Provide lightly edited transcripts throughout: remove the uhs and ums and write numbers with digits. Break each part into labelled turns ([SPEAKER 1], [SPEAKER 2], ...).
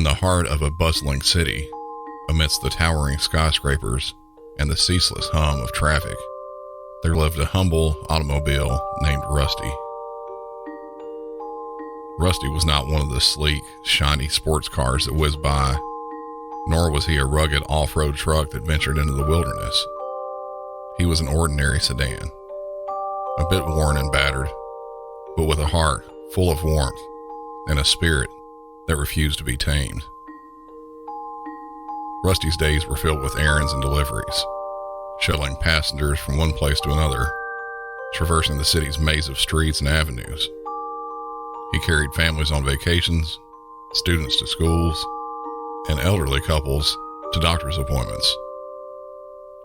[SPEAKER 1] In the heart of a bustling city, amidst the towering skyscrapers and the ceaseless hum of traffic, there lived a humble automobile named Rusty. Rusty was not one of the sleek, shiny sports cars that whizzed by, nor was he a rugged off-road truck that ventured into the wilderness. He was an ordinary sedan, a bit worn and battered, but with a heart full of warmth and a spirit that refused to be tamed. Rusty's days were filled with errands and deliveries, shuttling passengers from one place to another, traversing the city's maze of streets and avenues. He carried families on vacations, students to schools, and elderly couples to doctor's appointments.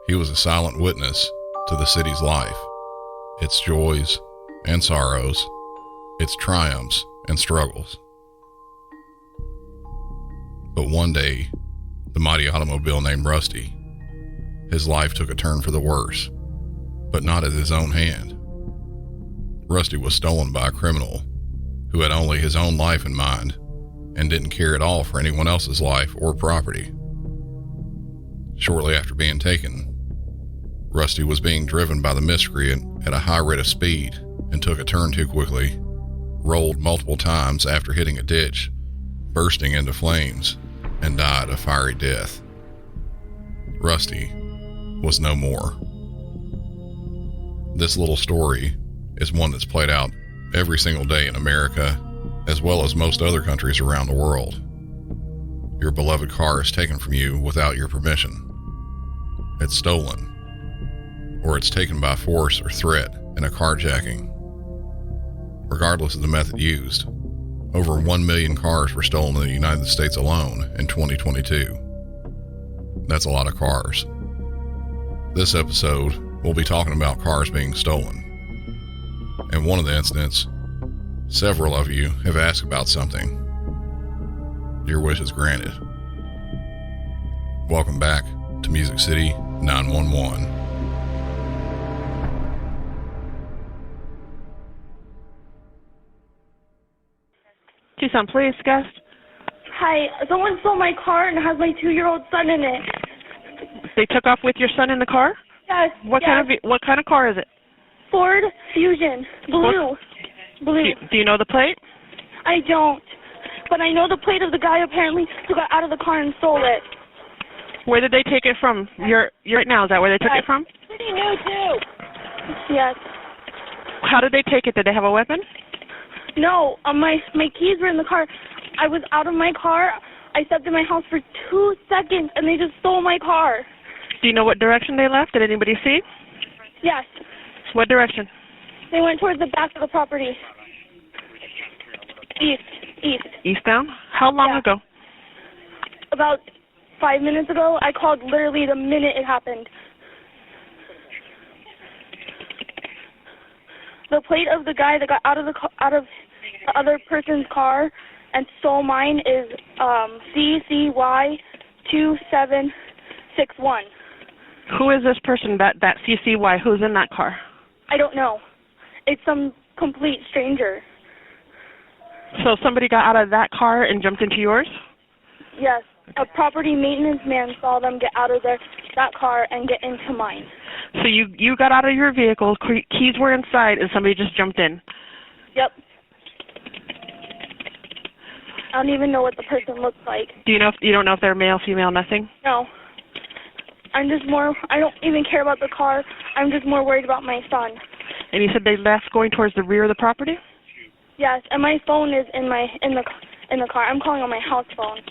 [SPEAKER 1] He was a silent witness to the city's life, its joys and sorrows, its triumphs and struggles. But one day, the mighty automobile named Rusty, his life took a turn for the worse, but not at his own hand. Rusty was stolen by a criminal who had only his own life in mind and didn't care at all for anyone else's life or property. Shortly after being taken, Rusty was being driven by the miscreant at a high rate of speed and took a turn too quickly, rolled multiple times after hitting a ditch, bursting into flames, and died a fiery death. Rusty was no more. This little story is one that's played out every single day in America, as well as most other countries around the world. Your beloved car is taken from you without your permission. It's stolen, or it's taken by force or threat in a carjacking. Regardless of the method used, over 1 million cars were stolen in the United States alone in 2022. That's a lot of cars. This episode, we'll be talking about cars being stolen. In one of the incidents, several of you have asked about something. Your wish is granted. Welcome back to Music City 911.
[SPEAKER 2] Tucson Police, guest.
[SPEAKER 3] Hi, someone stole my car and has my 2-year-old son in it.
[SPEAKER 2] They took off with your son in the car?
[SPEAKER 3] Yes.
[SPEAKER 2] What kind of car is it?
[SPEAKER 3] Ford Fusion, blue.
[SPEAKER 2] Do you know the plate?
[SPEAKER 3] I don't, but I know the plate of the guy apparently who got out of the car and stole it.
[SPEAKER 2] Where did they take it from? You're right now. Is that where they took it from?
[SPEAKER 3] Pretty new too. Yes.
[SPEAKER 2] How did they take it? Did they have a weapon?
[SPEAKER 3] No, my keys were in the car. I was out of my car. I stepped in my house for 2 seconds, and they just stole my car.
[SPEAKER 2] Do you know what direction they left? Did anybody see?
[SPEAKER 3] Yes.
[SPEAKER 2] What direction?
[SPEAKER 3] They went towards the back of the property. East.
[SPEAKER 2] Eastbound? How long ago?
[SPEAKER 3] About 5 minutes ago. I called literally the minute it happened. The plate of the guy that got out of the other person's car and stole mine is CCY 2761.
[SPEAKER 2] Who is this person, that CCY? Who's in that car?
[SPEAKER 3] I don't know. It's some complete stranger.
[SPEAKER 2] So somebody got out of that car and jumped into yours?
[SPEAKER 3] Yes. A property maintenance man saw them get out of that car and get into mine.
[SPEAKER 2] So you got out of your vehicle, keys were inside, and somebody just jumped in? Yep.
[SPEAKER 3] I don't even know what the person looks like.
[SPEAKER 2] You don't know if they're male, female, nothing?
[SPEAKER 3] No. I don't even care about the car. I'm just more worried about my son.
[SPEAKER 2] And you said they left going towards the rear of the property?
[SPEAKER 3] Yes, and my phone is in the car. I'm calling on my house phone.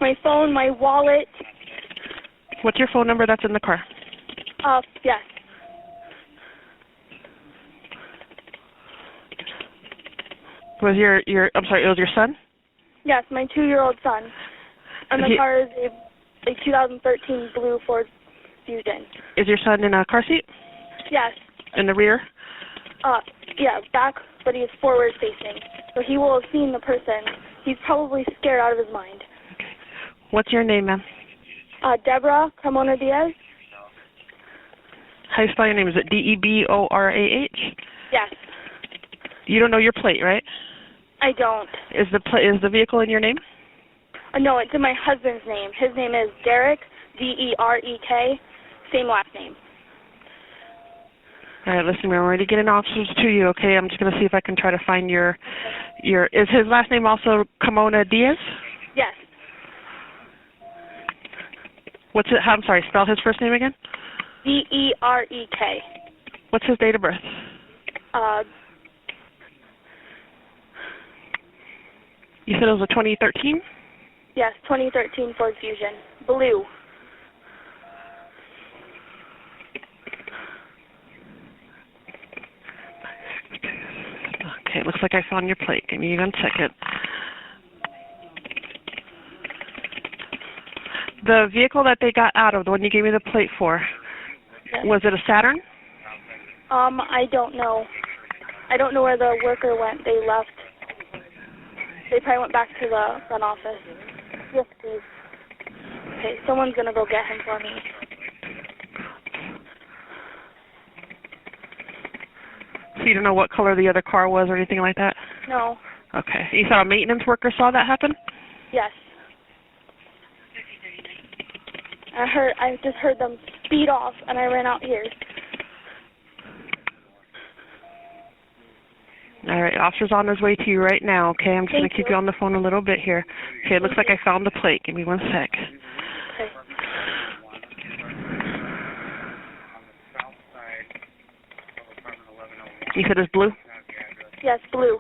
[SPEAKER 3] My phone, my wallet.
[SPEAKER 2] What's your phone number that's in the car?
[SPEAKER 3] Yes.
[SPEAKER 2] It was your son?
[SPEAKER 3] Yes, my 2-year-old son. And the car is a 2013 blue Ford Fusion.
[SPEAKER 2] Is your son in a car seat?
[SPEAKER 3] Yes.
[SPEAKER 2] In the rear?
[SPEAKER 3] Yeah, back, but he's forward facing. So he will have seen the person. He's probably scared out of his mind.
[SPEAKER 2] Okay. What's your name, ma'am?
[SPEAKER 3] Deborah Carmona Diaz.
[SPEAKER 2] How do you spell your name? Is it Deborah?
[SPEAKER 3] Yes.
[SPEAKER 2] You don't know your plate, right?
[SPEAKER 3] I don't.
[SPEAKER 2] Is the vehicle in your name?
[SPEAKER 3] No, it's in my husband's name. His name is Derek, D-E-R-E-K, same last name.
[SPEAKER 2] All right, listen, we're already getting officers to you, okay? I'm just going to see if I can try to find your, is his last name also Kimona Diaz?
[SPEAKER 3] Yes.
[SPEAKER 2] What's it, I'm sorry, spell his first name again?
[SPEAKER 3] D-E-R-E-K.
[SPEAKER 2] What's his date of birth? You said it was a 2013?
[SPEAKER 3] Yes, 2013 Ford Fusion. Blue.
[SPEAKER 2] Okay, looks like I found your plate. Give me 1 second. The vehicle that they got out of, the one you gave me the plate for,
[SPEAKER 3] Yes.
[SPEAKER 2] was it a Saturn?
[SPEAKER 3] I don't know. I don't know where the worker went. They left. They probably went back to the front office. Yes, please. Okay, someone's going to go get him for me.
[SPEAKER 2] So you don't know what color the other car was or anything like that?
[SPEAKER 3] No.
[SPEAKER 2] Okay. You saw a maintenance worker saw that happen?
[SPEAKER 3] Yes. I just heard them speed off, and I ran out here.
[SPEAKER 2] All right, officer's on his way to you right now, okay? I'm just going to keep you on the phone a little bit here. Okay, it looks like I found the plate. Give me 1 sec.
[SPEAKER 3] Okay.
[SPEAKER 2] You said it's blue?
[SPEAKER 3] Yes, blue.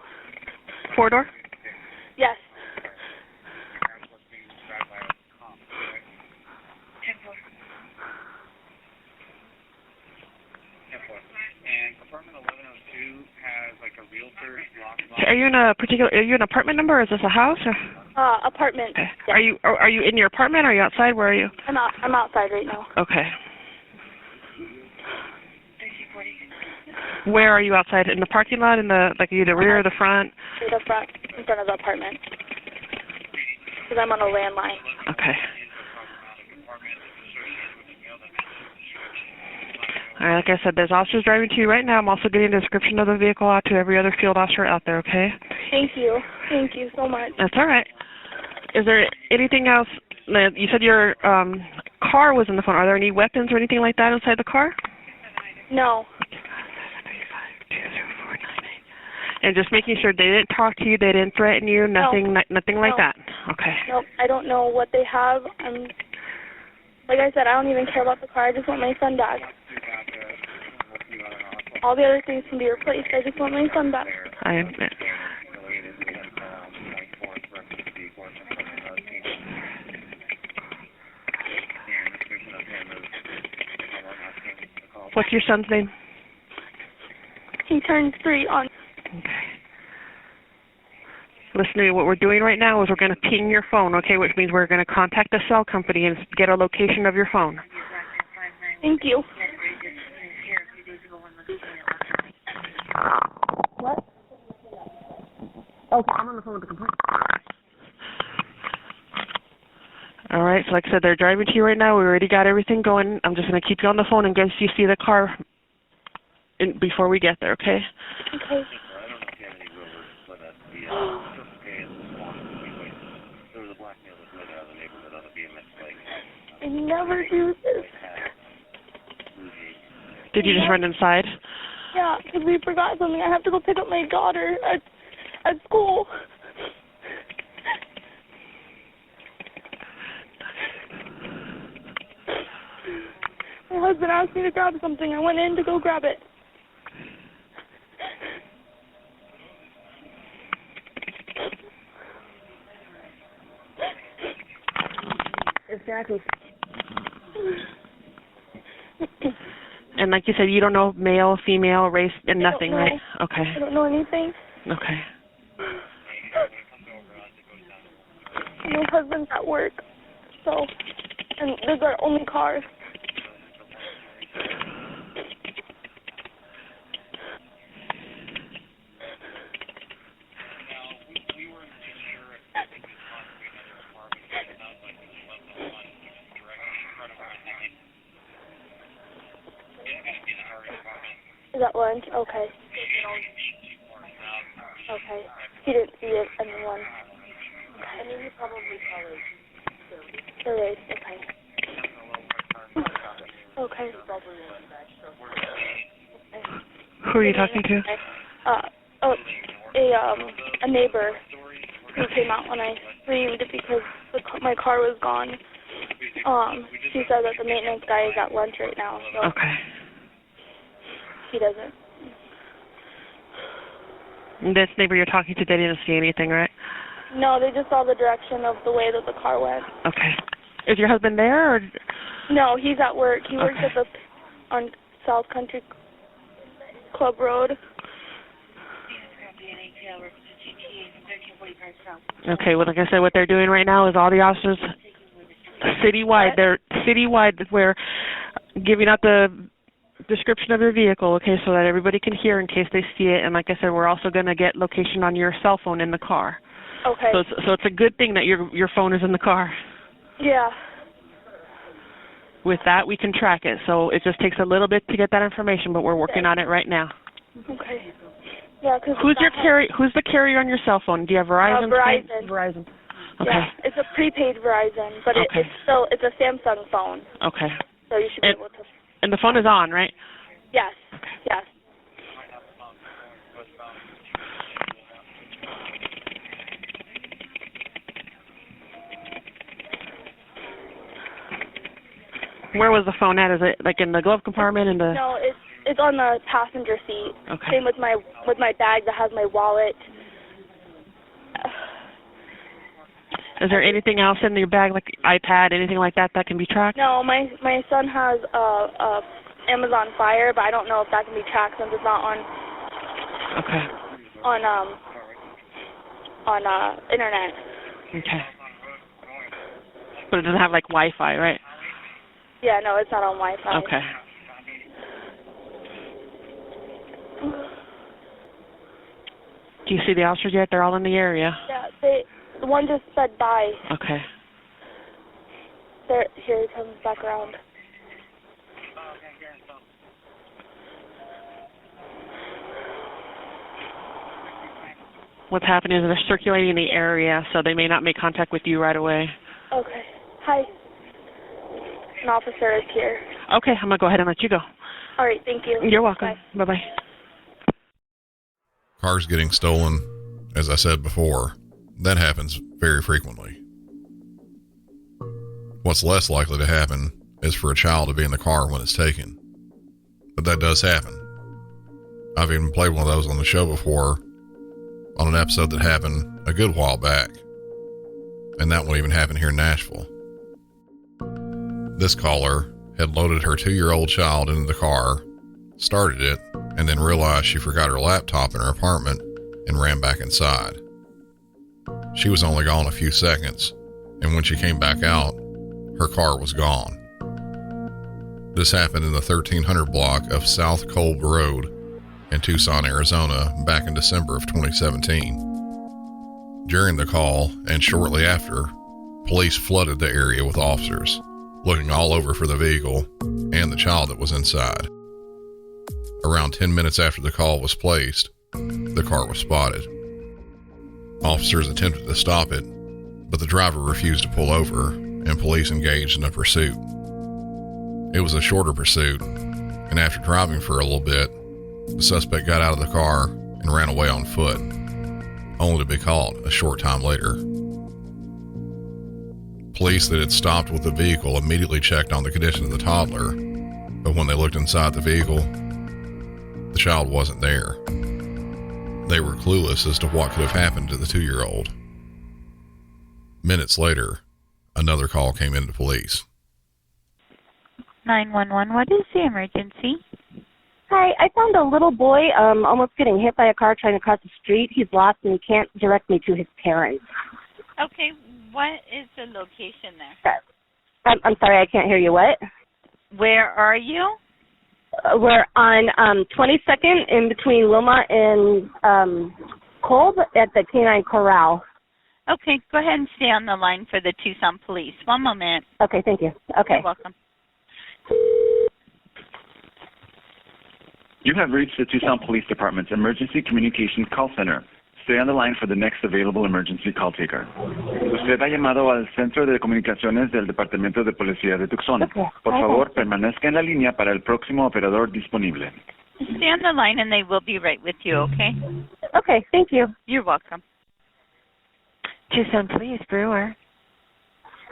[SPEAKER 2] 4-door?
[SPEAKER 3] Yes.
[SPEAKER 4] And apartment 1102 has like a realtor lock.
[SPEAKER 2] Are you in an apartment number, or is this a house? Or?
[SPEAKER 3] Apartment.
[SPEAKER 2] Okay.
[SPEAKER 3] Yes.
[SPEAKER 2] Are you in your apartment, or are you outside? Where are you?
[SPEAKER 3] I'm outside right now.
[SPEAKER 2] Okay. Where are you outside? In the parking lot? In the, like, either rear or the front?
[SPEAKER 3] In the front, in front of the apartment. Because I'm on a landline.
[SPEAKER 2] Okay. All right, like I said, there's officers driving to you right now. I'm also getting a description of the vehicle out to every other field officer out there, okay?
[SPEAKER 3] Thank you. Thank you so much.
[SPEAKER 2] That's all right. Is there anything else? You said your car was in the phone. Are there any weapons or anything like that inside the car?
[SPEAKER 3] No.
[SPEAKER 2] And just making sure they didn't talk to you, they didn't threaten you, nothing, nothing like that. Okay.
[SPEAKER 3] Nope. I don't know what they have. Like I said, I don't even care about the car. I just want my son back. All the other things can be replaced. I just want my son back.
[SPEAKER 2] I admit. What's your son's name?
[SPEAKER 3] He turns 3 on.
[SPEAKER 2] Okay. Listen to me. What we're doing right now is we're going to ping your phone, okay, which means we're going to contact the cell company and get a location of your phone.
[SPEAKER 3] Thank you. What?
[SPEAKER 2] Okay, I'm on the phone with the complaint. All right, so like I said, they're driving to you right now. We already got everything going. I'm just going to keep you on the phone and get you see the car before we get there, okay?
[SPEAKER 3] Okay. I never do this.
[SPEAKER 2] Did you just run inside?
[SPEAKER 3] Yeah, because we forgot something. I have to go pick up my daughter at school. My husband asked me to grab something. I went in to go grab it.
[SPEAKER 2] Exactly. And like you said, you don't know male, female, race, and nothing, right? Okay.
[SPEAKER 3] I don't know anything.
[SPEAKER 2] Okay.
[SPEAKER 3] My husband's at work, so, and this is our only car. Is that lunch? Okay. Okay. He didn't see it, anyone. Okay. I mean, he probably colored. There is, okay. Okay.
[SPEAKER 2] Who are you talking to?
[SPEAKER 3] A neighbor who came out when I screamed because my car was gone. She said that the maintenance guy is at lunch right now, so
[SPEAKER 2] Okay.
[SPEAKER 3] he doesn't.
[SPEAKER 2] And this neighbor you're talking to, they didn't see anything, right?
[SPEAKER 3] No, they just saw the direction of the way that the car went.
[SPEAKER 2] Okay. Is your husband there, or?
[SPEAKER 3] No, he's at work. He works
[SPEAKER 2] Okay.
[SPEAKER 3] at on South Country Club Road.
[SPEAKER 2] Okay, well, like I said, what they're doing right now is all the officers citywide, they're citywide, we're giving out the description of your vehicle, okay, so that everybody can hear in case they see it. And like I said, we're also going to get location on your cell phone in the car.
[SPEAKER 3] Okay.
[SPEAKER 2] So it's a good thing that your phone is in the car.
[SPEAKER 3] Yeah.
[SPEAKER 2] With that, we can track it. So it just takes a little bit to get that information, but we're working on it right now.
[SPEAKER 3] Okay. Yeah, because
[SPEAKER 2] Who's the carrier on your cell phone? Do you have Verizon?
[SPEAKER 3] Verizon.
[SPEAKER 2] Verizon. Okay.
[SPEAKER 3] Yeah, it's a prepaid Verizon, but
[SPEAKER 2] Okay.
[SPEAKER 3] it's a Samsung phone.
[SPEAKER 2] Okay.
[SPEAKER 3] So you should be able to.
[SPEAKER 2] And the phone is on, right?
[SPEAKER 3] Yes. Yes.
[SPEAKER 2] Where was the phone at? Is it like in the glove compartment?
[SPEAKER 3] No, it's on the passenger seat.
[SPEAKER 2] Okay.
[SPEAKER 3] Same with my bag that has my wallet.
[SPEAKER 2] Is there anything else in your bag, like iPad, anything like that can be tracked?
[SPEAKER 3] No, my son has Amazon Fire, but I don't know if that can be tracked since it's not on.
[SPEAKER 2] Okay.
[SPEAKER 3] On internet.
[SPEAKER 2] Okay. But it doesn't have like Wi-Fi, right?
[SPEAKER 3] Yeah, no, it's not on Wi-Fi.
[SPEAKER 2] Okay. Do you see the officers yet? They're all in the area.
[SPEAKER 3] Yeah, the one just said bye.
[SPEAKER 2] Okay.
[SPEAKER 3] Here he comes back around.
[SPEAKER 2] What's happening is they're circulating the area, so they may not make contact with you right away.
[SPEAKER 3] Okay. Hi. An officer is here.
[SPEAKER 2] Okay, I'm going to go ahead and let you go.
[SPEAKER 3] All right, thank you.
[SPEAKER 2] You're welcome.
[SPEAKER 3] Bye.
[SPEAKER 2] Bye-bye.
[SPEAKER 1] Cars getting stolen, as I said before, that happens very frequently. What's less likely to happen is for a child to be in the car when it's taken. But that does happen. I've even played one of those on the show before, on an episode that happened a good while back. And that one even happened here in Nashville. This caller had loaded her 2-year-old child into the car, started it, and then realized she forgot her laptop in her apartment and ran back inside. She was only gone a few seconds, and when she came back out, her car was gone. This happened in the 1300 block of South Colb Road in Tucson, Arizona, back in December of 2017. During the call, and shortly after, police flooded the area with officers, looking all over for the vehicle and the child that was inside. Around 10 minutes after the call was placed, the car was spotted. Officers attempted to stop it, but the driver refused to pull over, and police engaged in a pursuit. It was a shorter pursuit, and after driving for a little bit, the suspect got out of the car and ran away on foot, only to be caught a short time later. Police that had stopped with the vehicle immediately checked on the condition of the toddler, but when they looked inside the vehicle, the child wasn't there. They were clueless as to what could have happened to the 2-year-old. Minutes later, another call came into police.
[SPEAKER 5] 911, what is the emergency?
[SPEAKER 6] Hi, I found a little boy almost getting hit by a car trying to cross the street. He's lost and he can't direct me to his parents.
[SPEAKER 5] Okay, what is the location there?
[SPEAKER 6] I'm sorry, I can't hear you. What?
[SPEAKER 5] Where are you?
[SPEAKER 6] We're on 22nd in between Wilmot and Kolb at the Canine Corral.
[SPEAKER 5] Okay, go ahead and stay on the line for the Tucson Police. One moment.
[SPEAKER 6] Okay, thank you. Okay.
[SPEAKER 5] You're welcome.
[SPEAKER 7] You have reached the Tucson Police Department's Emergency Communications Call Center. Stay on the line for the next available emergency call taker. Usted ha llamado al Centro de Comunicaciones del Departamento de Policía de Tucson. Por favor, permanezca en la línea para el próximo operador disponible.
[SPEAKER 5] Stay on the line and they will be right with you, okay?
[SPEAKER 6] Okay, thank you.
[SPEAKER 5] You're welcome.
[SPEAKER 2] Tucson Police, Brewer.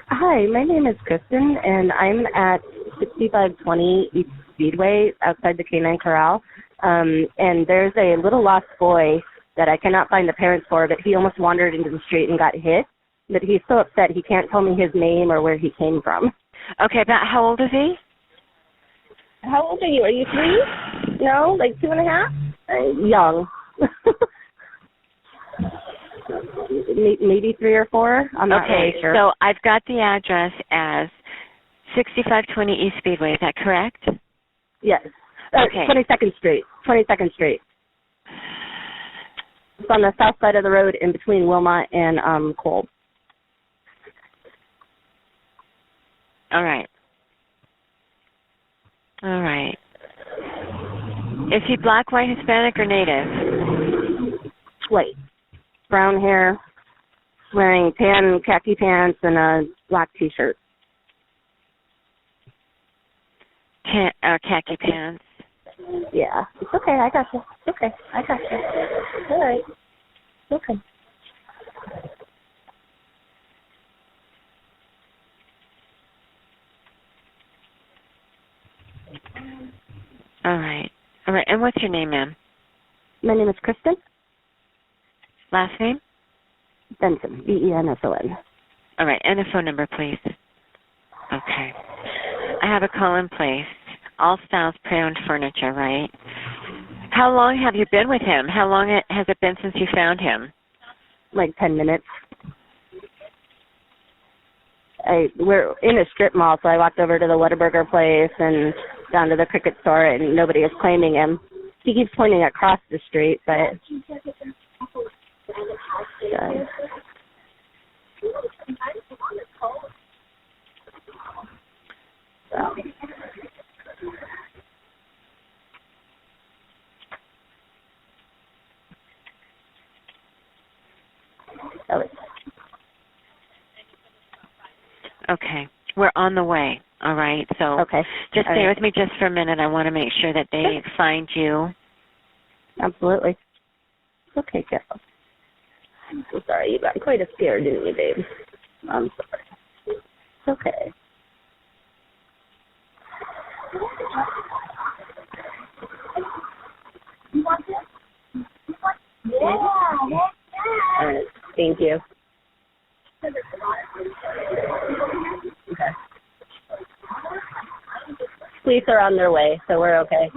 [SPEAKER 6] Hi, my name is Kristen, and I'm at 6520 East Speedway outside the Canine Corral. And there's a little lost boy that I cannot find the parents for, but he almost wandered into the street and got hit. But he's so upset he can't tell me his name or where he came from.
[SPEAKER 2] Okay, about how old is he?
[SPEAKER 6] How old are you? Are you 3? No, like 2.5? Young. Maybe 3 or 4. I'm not really sure.
[SPEAKER 2] So I've got the address as 6520 East Speedway. Is that correct?
[SPEAKER 6] Yes.
[SPEAKER 2] Okay.
[SPEAKER 6] 22nd Street. 22nd Street. It's on the south side of the road in between Wilmot and Kolb.
[SPEAKER 2] All right. All right. Is he black, white, Hispanic, or native?
[SPEAKER 6] White. Brown hair, wearing tan khaki pants and a black T-shirt.
[SPEAKER 2] Khaki pants.
[SPEAKER 6] Yeah. It's okay. I got you. It's okay. I got you. All right. Okay.
[SPEAKER 2] All right. All right. And what's your name, ma'am?
[SPEAKER 6] My name is Kristen
[SPEAKER 2] Last name?
[SPEAKER 6] Benson. Benson.
[SPEAKER 2] All right. And a phone number, please. Okay. I have a call in place. All styles pre-owned furniture, right? How long have you been with him? How long has it been since you found him?
[SPEAKER 6] Like 10 minutes. We're in a strip mall, so I walked over to the Whataburger place and down to the cricket store, and nobody is claiming him. He keeps pointing across the street, but...
[SPEAKER 2] Okay. We're on the way. All right. So
[SPEAKER 6] okay.
[SPEAKER 2] Just stay with me just for a minute. I want to make sure that they find you.
[SPEAKER 6] Absolutely. Okay, Carol. I'm so sorry. You got quite a scare, didn't you, babe? I'm sorry. It's okay. All right. Thank you. Okay. Police are on their way, so we're okay.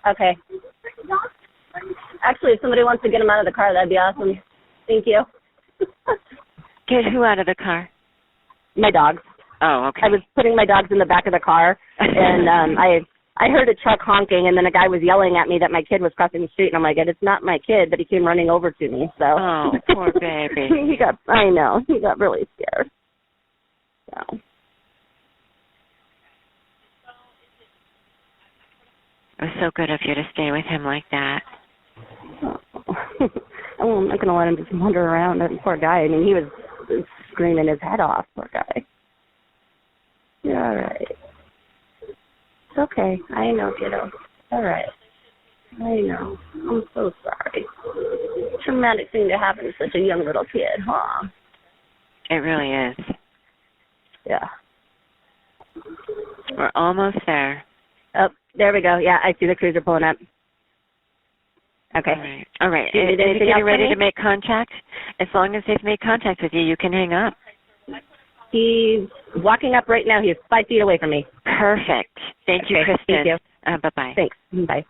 [SPEAKER 6] Okay. Actually, if somebody wants to get him out of the car, that'd be awesome. Thank you.
[SPEAKER 2] Get who out of the car?
[SPEAKER 6] My dogs.
[SPEAKER 2] Oh, okay.
[SPEAKER 6] I was putting my dogs in the back of the car, and I heard a truck honking, and then a guy was yelling at me that my kid was crossing the street, and I'm like, it's not my kid, but he came running over to me. So.
[SPEAKER 2] Oh, poor baby.
[SPEAKER 6] I know, he got really scared. So.
[SPEAKER 2] It was so good of you to stay with him like that.
[SPEAKER 6] Oh, I'm not going to let him just wander around. That poor guy. I mean, he was screaming his head off, poor guy. You're all right. It's okay. I know, kiddo. All right. I know. I'm so sorry. Traumatic thing to happen to such a young little kid, huh?
[SPEAKER 2] It really is.
[SPEAKER 6] Yeah.
[SPEAKER 2] We're almost there.
[SPEAKER 6] Oh, there we go. Yeah, I see the cruiser pulling up. Okay.
[SPEAKER 2] All right.
[SPEAKER 6] Do you need
[SPEAKER 2] Is he
[SPEAKER 6] anything
[SPEAKER 2] getting
[SPEAKER 6] else
[SPEAKER 2] ready
[SPEAKER 6] from
[SPEAKER 2] to make contact? As long as they've made contact with you, you can hang up.
[SPEAKER 6] He's walking up right now. He's 5 feet away from me.
[SPEAKER 2] Perfect. Thank you, Kristen.
[SPEAKER 6] Thank you.
[SPEAKER 2] Bye-bye.
[SPEAKER 6] Thanks. Bye.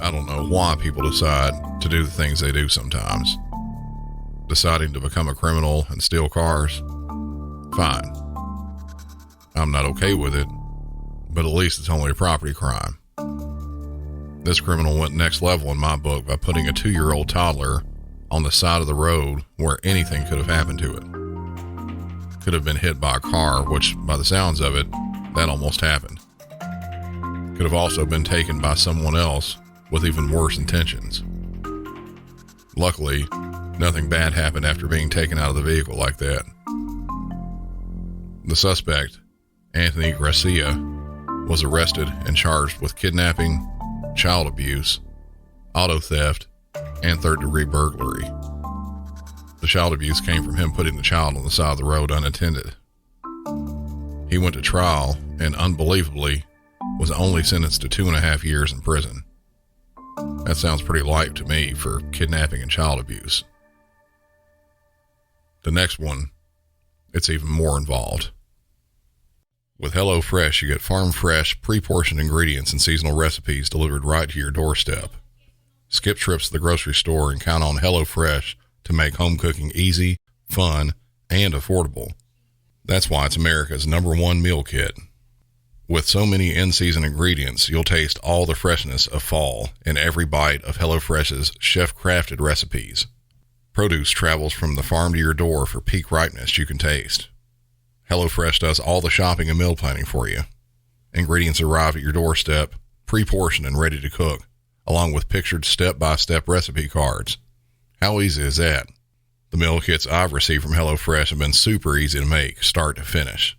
[SPEAKER 1] I don't know why people decide to do the things they do sometimes. Deciding to become a criminal and steal cars, fine. I'm not okay with it, but at least it's only a property crime. This criminal went next level in my book by putting a 2-year-old toddler on the side of the road where anything could have happened to it. Could have been hit by a car, which, by the sounds of it, that almost happened. Could have also been taken by someone else with even worse intentions. Luckily, nothing bad happened after being taken out of the vehicle like that. The suspect, Anthony Garcia, was arrested and charged with kidnapping, child abuse, auto theft, and third-degree burglary. The child abuse came from him putting the child on the side of the road unattended. He went to trial and, unbelievably, was only sentenced to 2.5 years in prison. That sounds pretty light to me for kidnapping and child abuse. The next one, it's even more involved. With HelloFresh, you get farm-fresh, pre-portioned ingredients and seasonal recipes delivered right to your doorstep. Skip trips to the grocery store and count on HelloFresh to make home cooking easy, fun, and affordable. That's why it's America's #1 meal kit. With so many in-season ingredients, you'll taste all the freshness of fall in every bite of HelloFresh's chef-crafted recipes. Produce travels from the farm to your door for peak ripeness you can taste. HelloFresh does all the shopping and meal planning for you. Ingredients arrive at your doorstep, pre-portioned and ready to cook, along with pictured step-by-step recipe cards. How easy is that? The meal kits I've received from HelloFresh have been super easy to make, start to finish.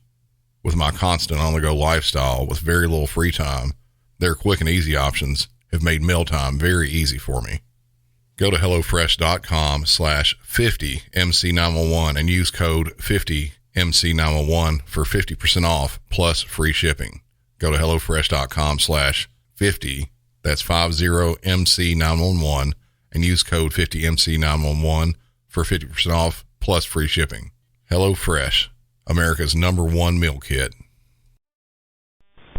[SPEAKER 1] With my constant on-the-go lifestyle with very little free time, their quick and easy options have made mealtime very easy for me. Go to HelloFresh.com/50MC911 and use code 50MC911 for 50% off plus free shipping. Go to HelloFresh.com/50, that's 50MC911, and use code 50MC911 for 50% off plus free shipping. HelloFresh, America's #1 meal kit.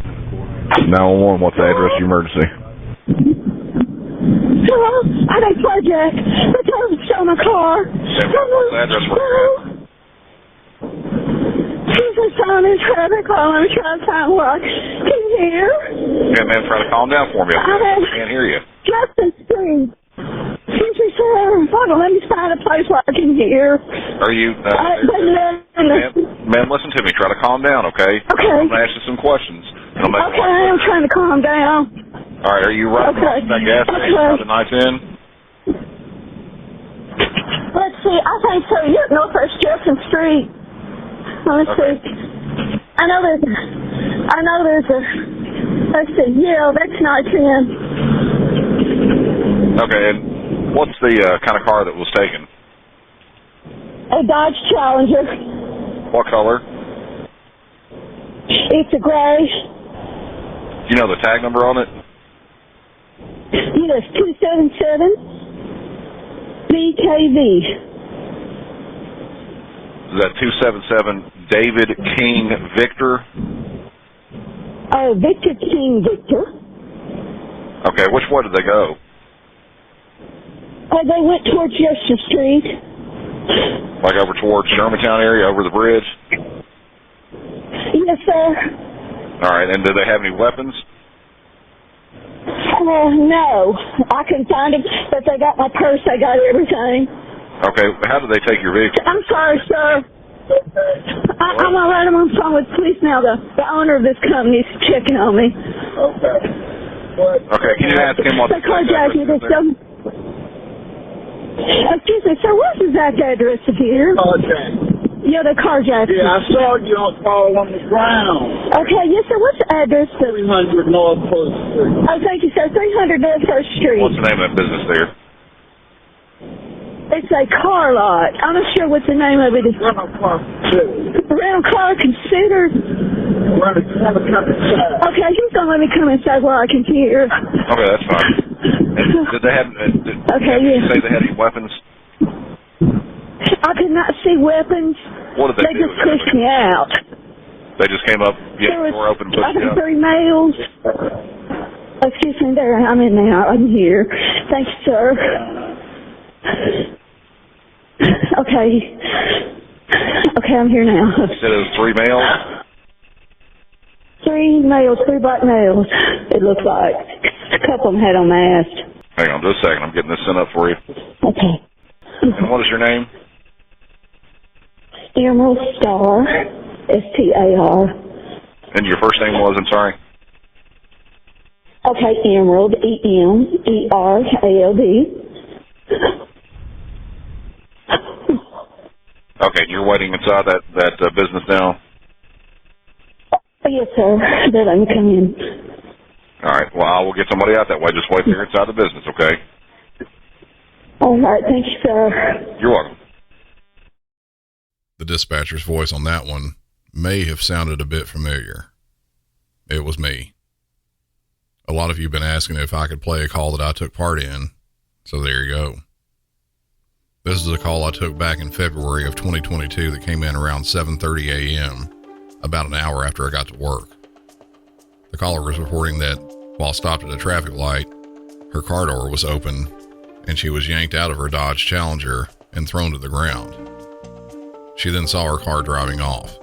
[SPEAKER 8] 911, what's the address of your emergency?
[SPEAKER 9] Hello, I got carjacked. They're trying to steal my car.
[SPEAKER 8] What's the address where you're at?
[SPEAKER 9] Jesus, I'm in traffic. I'm trying to find work. Can you hear?
[SPEAKER 8] Okay, man, try to calm down for me. I can't hear you.
[SPEAKER 9] Justin Street. Excuse me, sir. Hold on, let me find a place where I can hear.
[SPEAKER 8] Are you... man, listen to me. Try to calm down, okay?
[SPEAKER 9] Okay.
[SPEAKER 8] I'm going to ask you some questions.
[SPEAKER 9] Okay, I'm trying to calm down.
[SPEAKER 8] All right, are you right at that gas station by the Knights Inn?
[SPEAKER 9] Let's see, I think so. You're at Northwest Jefferson Street. Let's see. I know there's a, let's see, yeah, that's Knights Inn.
[SPEAKER 8] Okay, and what's the kind of car that was taken?
[SPEAKER 9] A Dodge Challenger.
[SPEAKER 8] What color?
[SPEAKER 9] It's a gray.
[SPEAKER 8] Do you know the tag number on it?
[SPEAKER 9] Yes, 277 BKV.
[SPEAKER 8] Is that 277 David King Victor?
[SPEAKER 9] Victor King Victor.
[SPEAKER 8] Okay, which way did they go?
[SPEAKER 9] They went towards Jefferson Street.
[SPEAKER 8] Like over towards Germantown area, over the bridge?
[SPEAKER 9] Yes, sir.
[SPEAKER 8] All right, and did they have any weapons?
[SPEAKER 9] No. I couldn't find them, but they got my purse. They got everything.
[SPEAKER 8] Okay, how did they take your vehicle?
[SPEAKER 9] I'm sorry, sir. I'm all right. I'm on the phone with police now. The owner of this company is checking on me.
[SPEAKER 8] Okay. Okay, can you ask him what
[SPEAKER 9] the carjacked me. Excuse me, sir. What's the exact address of here? Yeah, the carjacked.
[SPEAKER 10] Yeah, I saw you fall on the ground.
[SPEAKER 9] Okay, yes, sir. What's the address?
[SPEAKER 10] 300 North 1st Street.
[SPEAKER 9] Oh, thank you, sir. 300 North 1st Street.
[SPEAKER 8] What's the name of that business there?
[SPEAKER 9] It's a car lot. I'm not sure what the name of it is.
[SPEAKER 10] Rental car considered.
[SPEAKER 9] Rental car considered. Okay, he's going to let me come inside while I can hear.
[SPEAKER 8] Okay, that's fine. And did they have,
[SPEAKER 9] yeah.
[SPEAKER 8] say they had any weapons?
[SPEAKER 9] I could not see weapons.
[SPEAKER 8] What did they do?
[SPEAKER 9] They just pushed me out.
[SPEAKER 8] They just came up, the door open, and pushed you out?
[SPEAKER 9] 3 males. Excuse me, there, I'm in now. I'm here. Thank you, sir. Okay. Okay, I'm here now.
[SPEAKER 8] You said it was 3 males?
[SPEAKER 9] 3 males, 3 black males, it looked like. A couple of them had on masks.
[SPEAKER 8] Hang on just a second. I'm getting this sent up for you.
[SPEAKER 9] Okay.
[SPEAKER 8] And what is your name?
[SPEAKER 9] Emerald Star, S-T-A-R.
[SPEAKER 8] And your first name was, I'm sorry?
[SPEAKER 9] Okay, Emerald, E-M-E-R-A-L-D.
[SPEAKER 8] Okay, you're waiting inside that business now?
[SPEAKER 9] Yes, sir. That I'm coming.
[SPEAKER 8] All right, well, I will get somebody out that way. Just wait there inside the business, okay?
[SPEAKER 9] All right, thank you, sir.
[SPEAKER 8] You're welcome.
[SPEAKER 1] The dispatcher's voice on that one may have sounded a bit familiar. It was me. A lot of you have been asking if I could play a call that I took part in, so there you go. This is a call I took back in February of 2022 that came in around 7:30 a.m., about an hour after I got to work. The caller was reporting that while stopped at a traffic light, her car door was open and she was yanked out of her Dodge Challenger and thrown to the ground. She then saw her car driving off.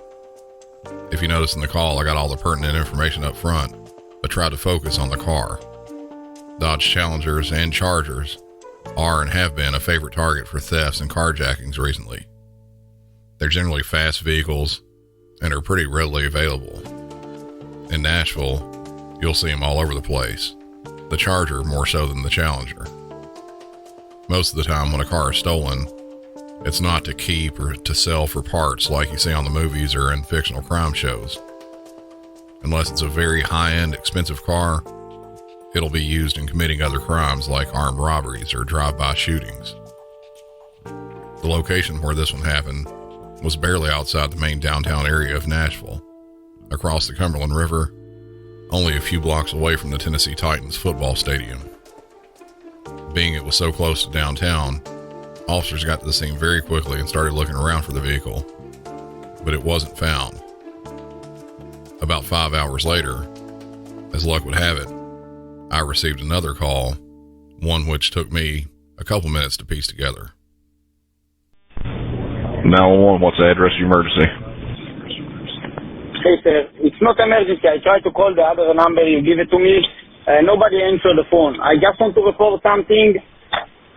[SPEAKER 1] If you notice in the call, I got all the pertinent information up front, but tried to focus on the car. Dodge Challengers and Chargers are and have been a favorite target for thefts and carjackings recently. They're generally fast vehicles and are pretty readily available. In Nashville, you'll see them all over the place, the Charger more so than the Challenger. Most of the time when a car is stolen, it's not to keep or to sell for parts like you see on the movies or in fictional crime shows. Unless it's a very high-end, expensive car, it'll be used in committing other crimes like armed robberies or drive-by shootings. The location where this one happened was barely outside the main downtown area of Nashville, across the Cumberland River, only a few blocks away from the Tennessee Titans football stadium. Being it was so close to downtown, officers got to the scene very quickly and started looking around for the vehicle, but it wasn't found. About 5 hours later, as luck would have it, I received another call, one which took me a couple minutes to piece together.
[SPEAKER 8] 911, what's the address of your emergency?
[SPEAKER 10] Hey, sir. It's not emergency. I tried to call the other number. You give it to me. Nobody answered the phone. I just want to report something.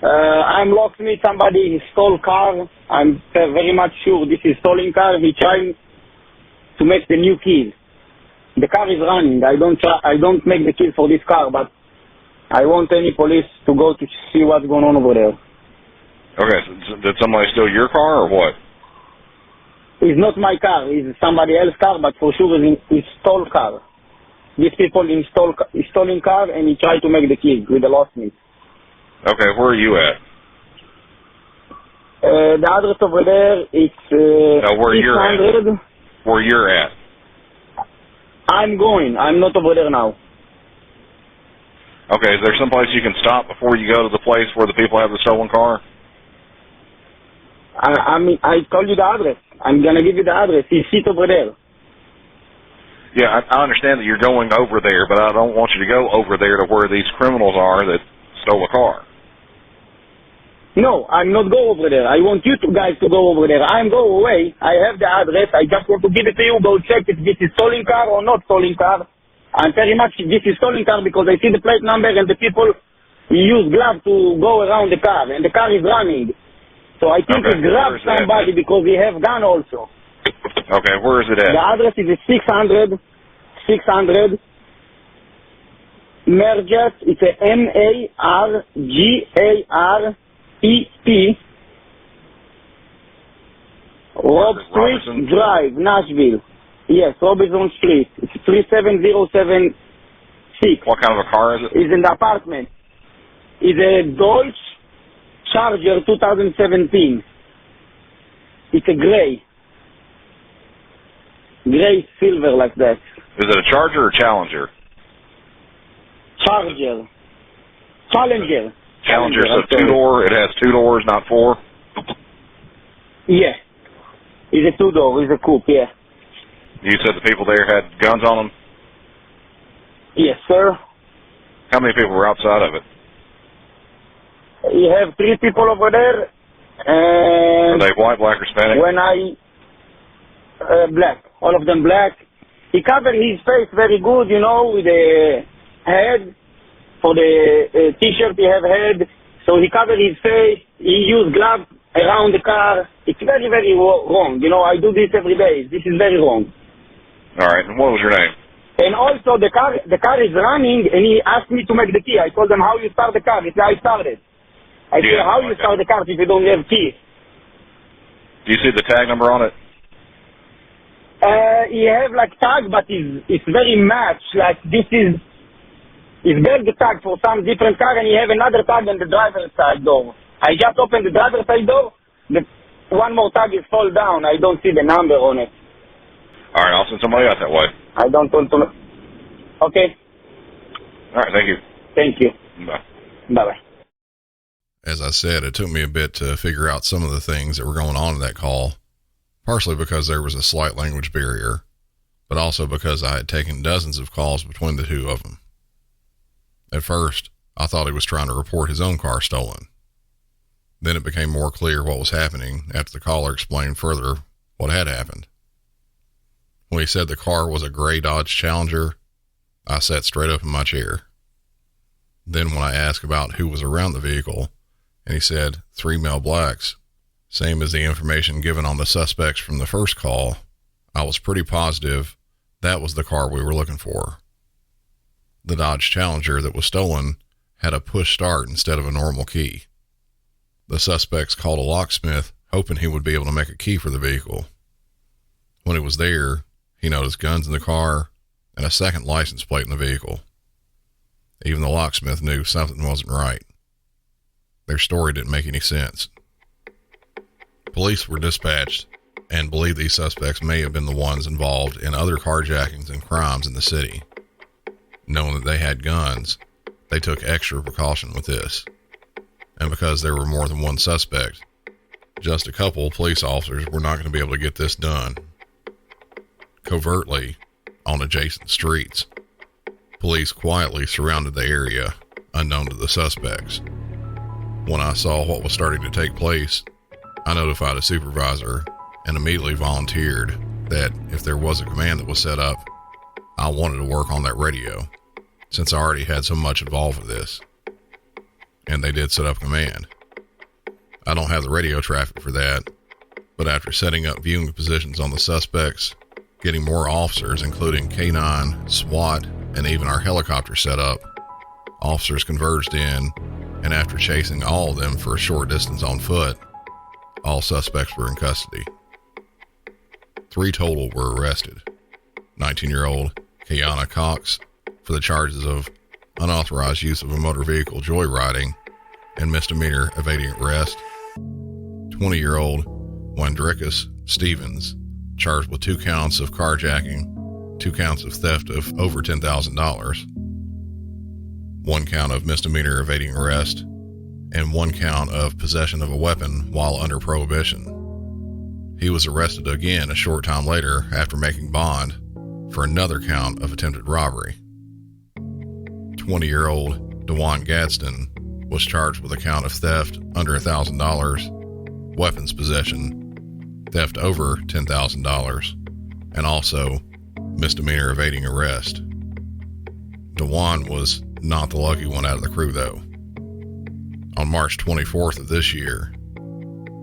[SPEAKER 10] I'm locksmith. Somebody stole car. I'm very much sure this is stolen car. He trying to make the new keys. The car is running. I don't make the keys for this car, but I want any police to go to see what's going on over there.
[SPEAKER 8] Okay, so did somebody steal your car or what?
[SPEAKER 10] It's not my car. It's somebody else's car, but for sure it's stole car. These people install stolen car, and he tried to make the keys with the locksmith.
[SPEAKER 8] Okay, where are you at?
[SPEAKER 10] The address over there, it's
[SPEAKER 8] no, where
[SPEAKER 10] 600.
[SPEAKER 8] you're at. Where you're at.
[SPEAKER 10] I'm going. I'm not over there now.
[SPEAKER 8] Okay, is there someplace you can stop before you go to the place where the people have the stolen car?
[SPEAKER 10] I told you the address. I'm going to give you the address. He's sit over there.
[SPEAKER 8] Yeah, I understand that you're going over there, but I don't want you to go over there to where these criminals are that stole a car.
[SPEAKER 10] No, I'm not go over there. I want you two guys to go over there. I'm go away. I have the address. I just want to give it to you. Go check if this is stolen car or not stolen car. I'm very much this is stolen car because I see the plate number and the people use gloves to go around the car, and the car is running. So I think he grabbed somebody because he have gun also.
[SPEAKER 8] Okay, where is it at?
[SPEAKER 10] The address is 600 Merget. It's a Margaret Rob Street Drive, Nashville. Yes, Robinson Street. It's 37076.
[SPEAKER 8] What kind of a car is it?
[SPEAKER 10] It's in the apartment. It's a Dodge Charger 2017. It's a gray silver like that.
[SPEAKER 8] Is it a Charger or Challenger?
[SPEAKER 10] Challenger,
[SPEAKER 8] so 2-door. It has 2 doors, not 4?
[SPEAKER 10] Yeah. It's a 2-door. It's a coupe, yeah.
[SPEAKER 8] You said the people there had guns on them?
[SPEAKER 10] Yes, sir.
[SPEAKER 8] How many people were outside of it?
[SPEAKER 10] You have 3 people over there, and...
[SPEAKER 8] Are they white, black, or Hispanic?
[SPEAKER 10] Black. All of them black. He covered his face very good, you know, with the head. For the T-shirt he have head. So he covered his face. He used gloves around the car. It's very, very wrong. You know, I do this every day. This is very wrong.
[SPEAKER 8] All right. And what was your name?
[SPEAKER 10] And also the car is running, and he asked me to make the key. I told him how you start the car. He said, I started. I said, how you start the car if you don't have key?
[SPEAKER 8] Do you see the tag number on it?
[SPEAKER 10] He have like tag, but it's very matched. Like this is there's the tag for some different car, and he have another tag on the driver's side door. I just opened the driver's side door. The one more tag is fall down. I don't see the number on it.
[SPEAKER 8] All right, I'll send somebody out that way.
[SPEAKER 10] I don't want to know. Okay.
[SPEAKER 8] All right, thank you.
[SPEAKER 10] Thank you.
[SPEAKER 8] Bye.
[SPEAKER 10] Bye-bye.
[SPEAKER 1] As I said, it took me a bit to figure out some of the things that were going on in that call, partially because there was a slight language barrier, but also because I had taken dozens of calls between the two of them. At first, I thought he was trying to report his own car stolen. Then it became more clear what was happening after the caller explained further what had happened. When he said the car was a gray Dodge Challenger, I sat straight up in my chair. Then when I asked about who was around the vehicle, and he said 3 male blacks, same as the information given on the suspects from the first call, I was pretty positive that was the car we were looking for. The Dodge Challenger that was stolen had a push start instead of a normal key. The suspects called a locksmith hoping he would be able to make a key for the vehicle. When he was there, he noticed guns in the car and a second license plate in the vehicle. Even the locksmith knew something wasn't right. Their story didn't make any sense. Police were dispatched and believe these suspects may have been the ones involved in other carjackings and crimes in the city. Knowing that they had guns, they took extra precaution with this. And because there were more than one suspect, just a couple of police officers were not going to be able to get this done. Covertly, on adjacent streets, police quietly surrounded the area, unknown to the suspects. When I saw what was starting to take place, I notified a supervisor and immediately volunteered that if there was a command that was set up, I wanted to work on that radio, since I already had so much involved with this. And they did set up command. I don't have the radio traffic for that, but after setting up viewing positions on the suspects, getting more officers, including K9, SWAT, and even our helicopter set up, officers converged in, and after chasing all of them for a short distance on foot, all suspects were in custody. 3 total were arrested. 19-year-old Kiana Cox for the charges of unauthorized use of a motor vehicle joyriding and misdemeanor evading arrest. 20-year-old Wandricus Stevens charged with 2 counts of carjacking, 2 counts of theft of over $10,000, 1 count of misdemeanor evading arrest, and 1 count of possession of a weapon while under prohibition. He was arrested again a short time later after making bond for another count of attempted robbery. 20-year-old DeJuan Gadsden was charged with a count of theft under $1,000, weapons possession, theft over $10,000, and also misdemeanor evading arrest. DeJuan was not the lucky one out of the crew, though. On March 24th of this year,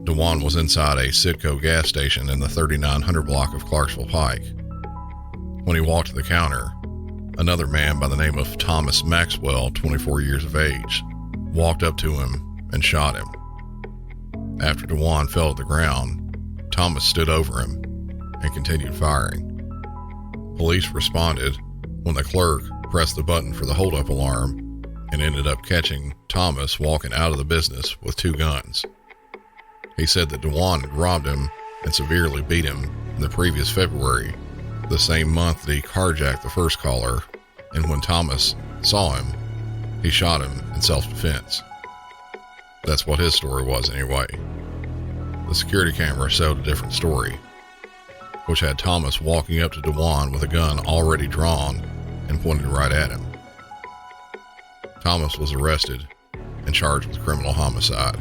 [SPEAKER 1] DeJuan was inside a Citgo gas station in the 3900 block of Clarksville Pike. When he walked to the counter, another man by the name of Thomas Maxwell, 24 years of age, walked up to him and shot him. After DeJuan fell to the ground, Thomas stood over him and continued firing. Police responded when the clerk pressed the button for the holdup alarm and ended up catching Thomas walking out of the business with 2 guns. He said that DeJuan had robbed him and severely beat him in the previous February, the same month that he carjacked the first caller, and when Thomas saw him, he shot him in self-defense. That's what his story was anyway. The security camera showed a different story, which had Thomas walking up to DeJuan with a gun already drawn and pointed right at him. Thomas was arrested and charged with criminal homicide.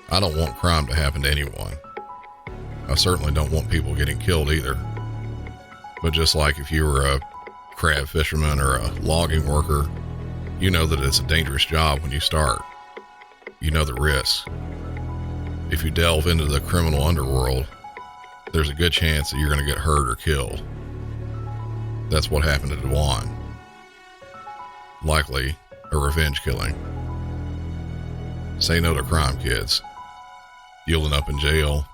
[SPEAKER 1] I don't want crime to happen to anyone. I certainly don't want people getting killed either. But just like if you were a crab fisherman or a logging worker, you know that it's a dangerous job when you start. You know the risks. If you delve into the criminal underworld, there's a good chance that you're going to get hurt or killed. That's what happened to DeJuan. Likely a revenge killing. Say no to crime, kids. you'll end up in jail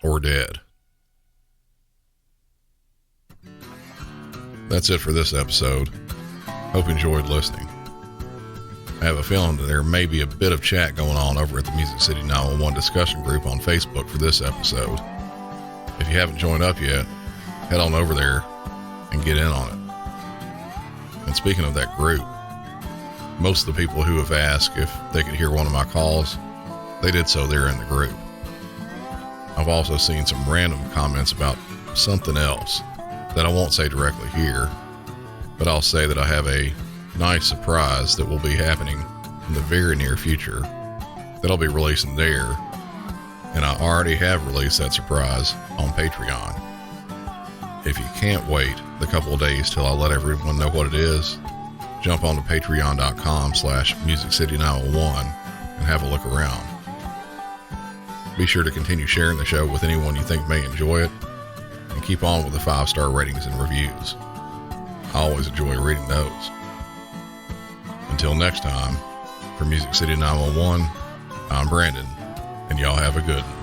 [SPEAKER 1] or dead. That's it for this episode. Hope you enjoyed listening. I have a feeling that there may be a bit of chat going on over at the Music City 911 discussion group on Facebook for this episode. If you haven't joined up yet, head on over there and get in on it. And speaking of that group, most of the people who have asked if they could hear one of my calls, they did so there in the group. I've also seen some random comments about something else that I won't say directly here, but I'll say that I have a nice surprise that will be happening in the very near future that I'll be releasing there, and I already have released that surprise on Patreon. If you can't wait the couple of days till I let everyone know what it is, jump on to patreon.com/MusicCity911 and have a look around. Be sure to continue sharing the show with anyone you think may enjoy it, and keep on with the 5-star ratings and reviews. I always enjoy reading those. Until next time, for Music City 911, I'm Brandon, and y'all have a good one.